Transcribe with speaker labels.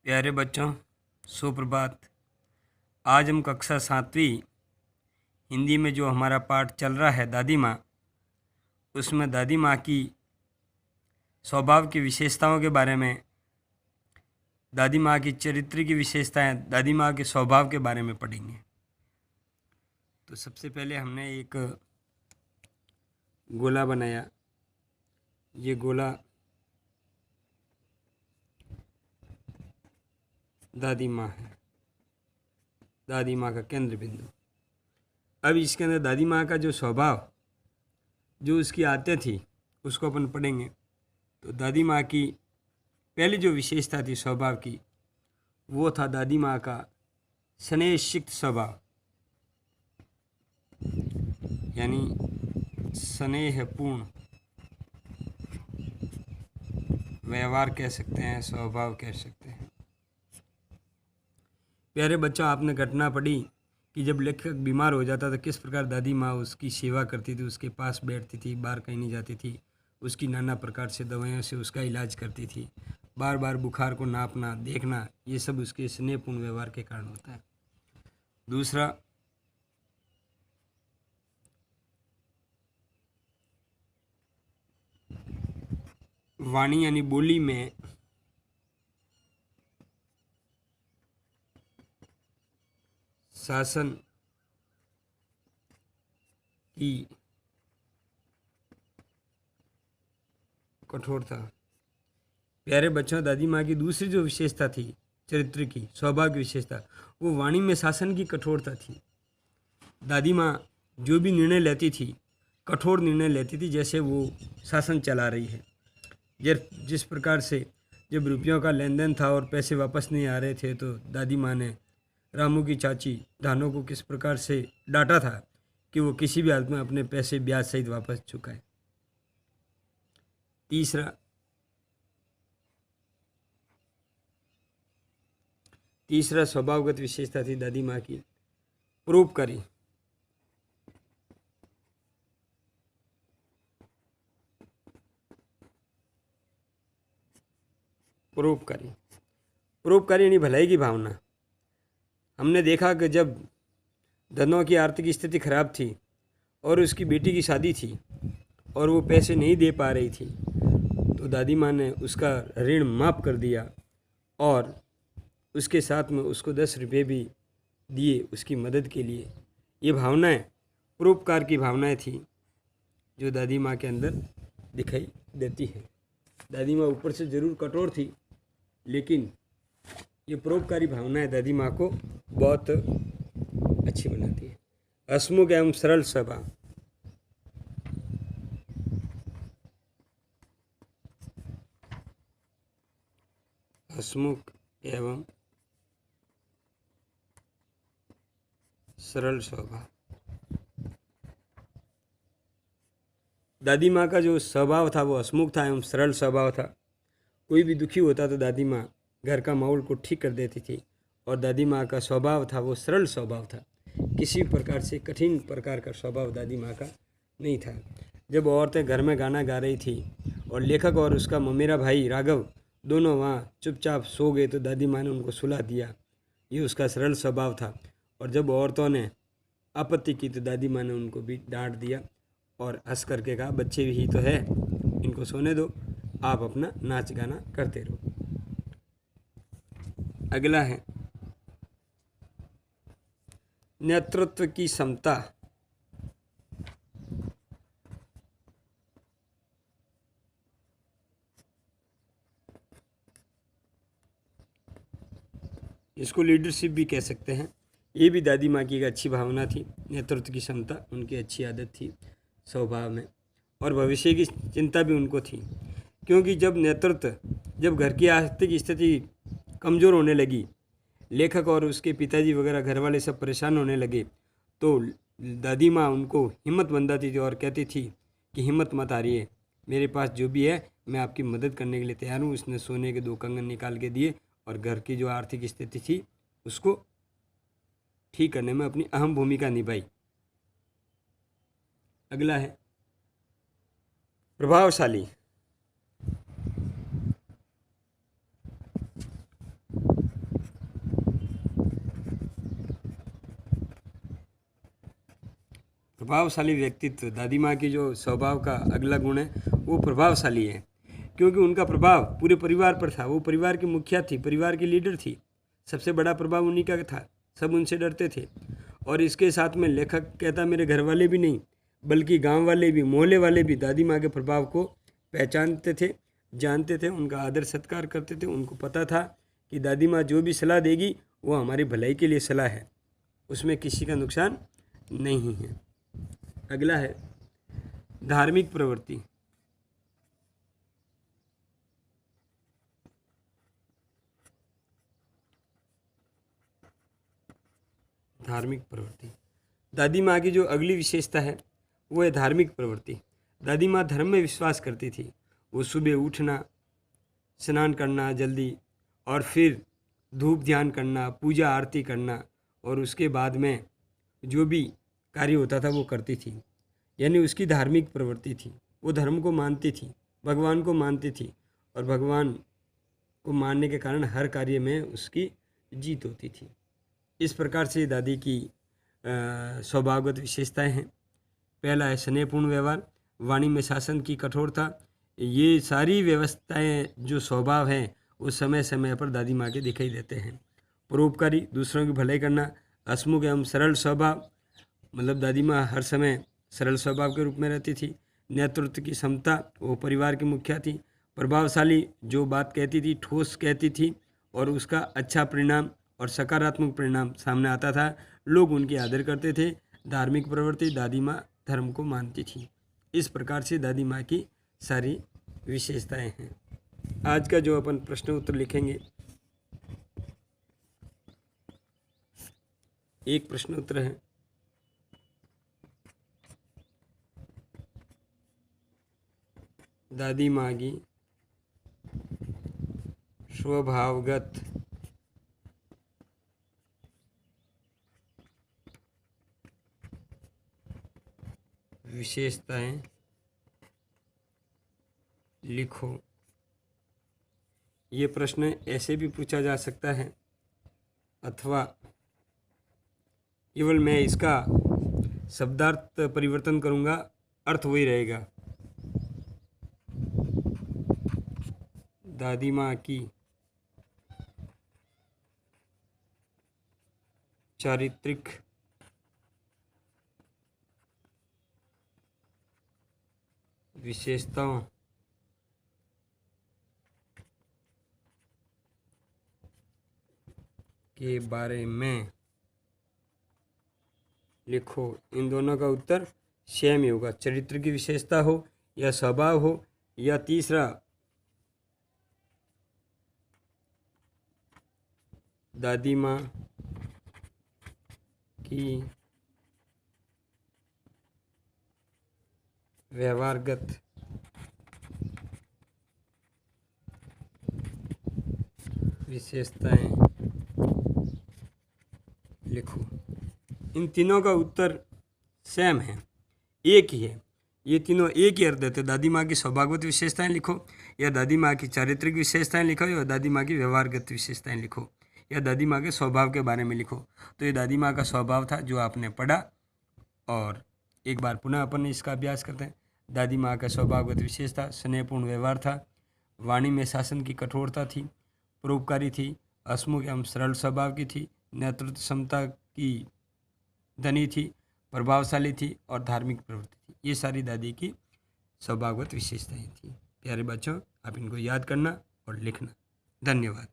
Speaker 1: प्यारे बच्चों, सुप्रभात। आज हम कक्षा 7वीं हिंदी में जो हमारा पाठ चल रहा है दादी माँ, उसमें दादी माँ की स्वभाव की विशेषताओं के बारे में, दादी माँ की चरित्र की विशेषताएं, दादी माँ के स्वभाव के बारे में पढ़ेंगे। तो सबसे पहले हमने एक गोला बनाया। ये गोला दादी माँ है, दादी माँ का केंद्र बिंदु। अब इसके अंदर दादी माँ का जो स्वभाव, जो उसकी आदतें थी, उसको अपन पढ़ेंगे। तो दादी माँ की पहली जो विशेषता थी स्वभाव की, वो था दादी माँ का स्नेहसिक्त स्वभाव, यानी स्नेहपूर्ण व्यवहार कह सकते हैं, स्वभाव कह सकते हैं। प्यारे बच्चों, आपने घटना पढ़ी कि जब लेखक बीमार हो जाता था किस प्रकार दादी माँ उसकी सेवा करती थी, उसके पास बैठती थी, बाहर कहीं नहीं जाती थी, उसकी नाना प्रकार से दवाइयों से उसका इलाज करती थी, बार बार बुखार को नापना, देखना, ये सब उसके स्नेहपूर्ण व्यवहार के कारण होता है। दूसरा, वाणी यानी बोली में शासन की कठोरता। प्यारे बच्चों, दादी माँ की दूसरी जो विशेषता थी चरित्र की, स्वभाव की विशेषता, वो वाणी में शासन की कठोरता थी। दादी माँ जो भी निर्णय लेती थी, कठोर निर्णय लेती थी, जैसे वो शासन चला रही है। जिस प्रकार से जब रुपयों का लेन देन था और पैसे वापस नहीं आ रहे थे, तो दादी माँ ने रामू की चाची धानो को किस प्रकार से डांटा था कि वो किसी भी हालत में अपने पैसे ब्याज सहित वापस चुकाए। तीसरा स्वभावगत विशेषता थी दादी माँ की परोपकारी। परोपकारी यानी भलाई की भावना। हमने देखा कि जब धनों की आर्थिक स्थिति खराब थी और उसकी बेटी की शादी थी और वो पैसे नहीं दे पा रही थी, तो दादी माँ ने उसका ऋण माफ़ कर दिया और उसके साथ में उसको 10 रुपये भी दिए उसकी मदद के लिए। ये भावनाएं परोपकार की भावनाएं थी जो दादी माँ के अंदर दिखाई देती है। दादी माँ ऊपर से ज़रूर कठोर थी, लेकिन ये परोपकारी भावनाएं दादी माँ को बहुत अच्छी बनाती है। हसमुख एवं सरल स्वभाव। हसमुख एवं सरल स्वभाव। दादी माँ का जो स्वभाव था वो हसमुख था एवं सरल स्वभाव था। कोई भी दुखी होता तो दादी माँ घर का माहौल को ठीक कर देती थी, और दादी माँ का स्वभाव था वो सरल स्वभाव था। किसी प्रकार से कठिन प्रकार का स्वभाव दादी माँ का नहीं था। जब औरतें घर में गाना गा रही थी और लेखक और उसका ममेरा भाई राघव दोनों वहाँ चुपचाप सो गए, तो दादी माँ ने उनको सुला दिया। ये उसका सरल स्वभाव था। और जब औरतों ने आपत्ति की तो दादी माँ ने उनको भी डांट दिया और हंस करके कहा, बच्चे भी ही तो है, इनको सोने दो, आप अपना नाच गाना करते रहो। अगला है नेतृत्व की क्षमता। इसको लीडरशिप भी कह सकते हैं। ये भी दादी माँ की एक अच्छी भावना थी। नेतृत्व की क्षमता उनकी अच्छी आदत थी स्वभाव में, और भविष्य की चिंता भी उनको थी, क्योंकि जब घर की आर्थिक स्थिति कमज़ोर होने लगी, लेखक और उसके पिताजी वगैरह घर वाले सब परेशान होने लगे, तो दादी माँ उनको हिम्मत बंधाती थी और कहती थी कि हिम्मत मत हारिए, मेरे पास जो भी है मैं आपकी मदद करने के लिए तैयार हूँ। उसने सोने के 2 कंगन निकाल के दिए और घर की जो आर्थिक स्थिति थी उसको ठीक करने में अपनी अहम भूमिका निभाई। अगला है प्रभावशाली। प्रभावशाली व्यक्तित्व, दादी माँ की जो स्वभाव का अगला गुण है वो प्रभावशाली है, क्योंकि उनका प्रभाव पूरे परिवार पर था। वो परिवार की मुखिया थी, परिवार की लीडर थी, सबसे बड़ा प्रभाव उन्हीं का था, सब उनसे डरते थे। और इसके साथ में लेखक कहता मेरे घर वाले भी नहीं बल्कि गांव वाले भी, मोहल्ले वाले भी दादी माँ के प्रभाव को पहचानते थे, जानते थे, उनका आदर सत्कार करते थे। उनको पता था कि दादी माँ जो भी सलाह देगी वो हमारी भलाई के लिए सलाह है, उसमें किसी का नुकसान नहीं है। अगला है धार्मिक प्रवृत्ति। धार्मिक प्रवृत्ति, दादी माँ की जो अगली विशेषता है वो है धार्मिक प्रवृत्ति। दादी माँ धर्म में विश्वास करती थी। वो सुबह उठना, स्नान करना जल्दी, और फिर धूप ध्यान करना, पूजा आरती करना, और उसके बाद में जो भी कार्य होता था वो करती थी। यानी उसकी धार्मिक प्रवृत्ति थी, वो धर्म को मानती थी, भगवान को मानती थी, और भगवान को मानने के कारण हर कार्य में उसकी जीत होती थी। इस प्रकार से दादी की स्वभावगत विशेषताएं हैं। पहला है स्नेहपूर्ण व्यवहार, वाणी में शासन की कठोरता। ये सारी व्यवस्थाएं जो स्वभाव हैं वो समय समय पर दादी माँ के दिखाई देते हैं। परोपकारी, दूसरों की भलाई करना, हंसमुख एवं सरल स्वभाव, मतलब दादी माँ हर समय सरल स्वभाव के रूप में रहती थी। नेतृत्व की क्षमता, वो परिवार की मुखिया थी। प्रभावशाली, जो बात कहती थी ठोस कहती थी और उसका अच्छा परिणाम और सकारात्मक परिणाम सामने आता था, लोग उनकी आदर करते थे। धार्मिक प्रवृत्ति, दादी माँ धर्म को मानती थी। इस प्रकार से दादी माँ की सारी विशेषताएं हैं। आज का जो अपन प्रश्न उत्तर लिखेंगे, एक प्रश्न उत्तर है दादी माँ की स्वभावगत विशेषताएं लिखो। ये प्रश्न ऐसे भी पूछा जा सकता है, अथवा केवल मैं इसका शब्दार्थ परिवर्तन करूंगा, अर्थ वही रहेगा। दादी माँ की चारित्रिक विशेषताओं के बारे में लिखो। इन दोनों का उत्तर सेम ही होगा, चरित्र की विशेषता हो या स्वभाव हो, या तीसरा दादी माँ की व्यवहारगत विशेषताएं लिखो। इन तीनों का उत्तर सेम है, एक ही है। ये तीनों एक ही अर्थ देते। दादी माँ की स्वभावगत विशेषताएं लिखो, या दादी माँ की चारित्रिक विशेषताएं लिखो, या दादी माँ की व्यवहारगत विशेषताएं लिखो, या दादी माँ के स्वभाव के बारे में लिखो। तो ये दादी माँ का स्वभाव था जो आपने पढ़ा, और एक बार पुनः अपन इसका अभ्यास करते हैं। दादी माँ का स्वभावगत विशेषता स्नेहपूर्ण व्यवहार था, वाणी में शासन की कठोरता थी, परोपकारी थी, हंसमुख एवं सरल स्वभाव की थी, नेतृत्व क्षमता की धनी थी, प्रभावशाली थी, और धार्मिक प्रवृत्ति थी। ये सारी दादी की स्वभावगत विशेषताएं थी। प्यारे बच्चों, आप इनको याद करना और लिखना। धन्यवाद।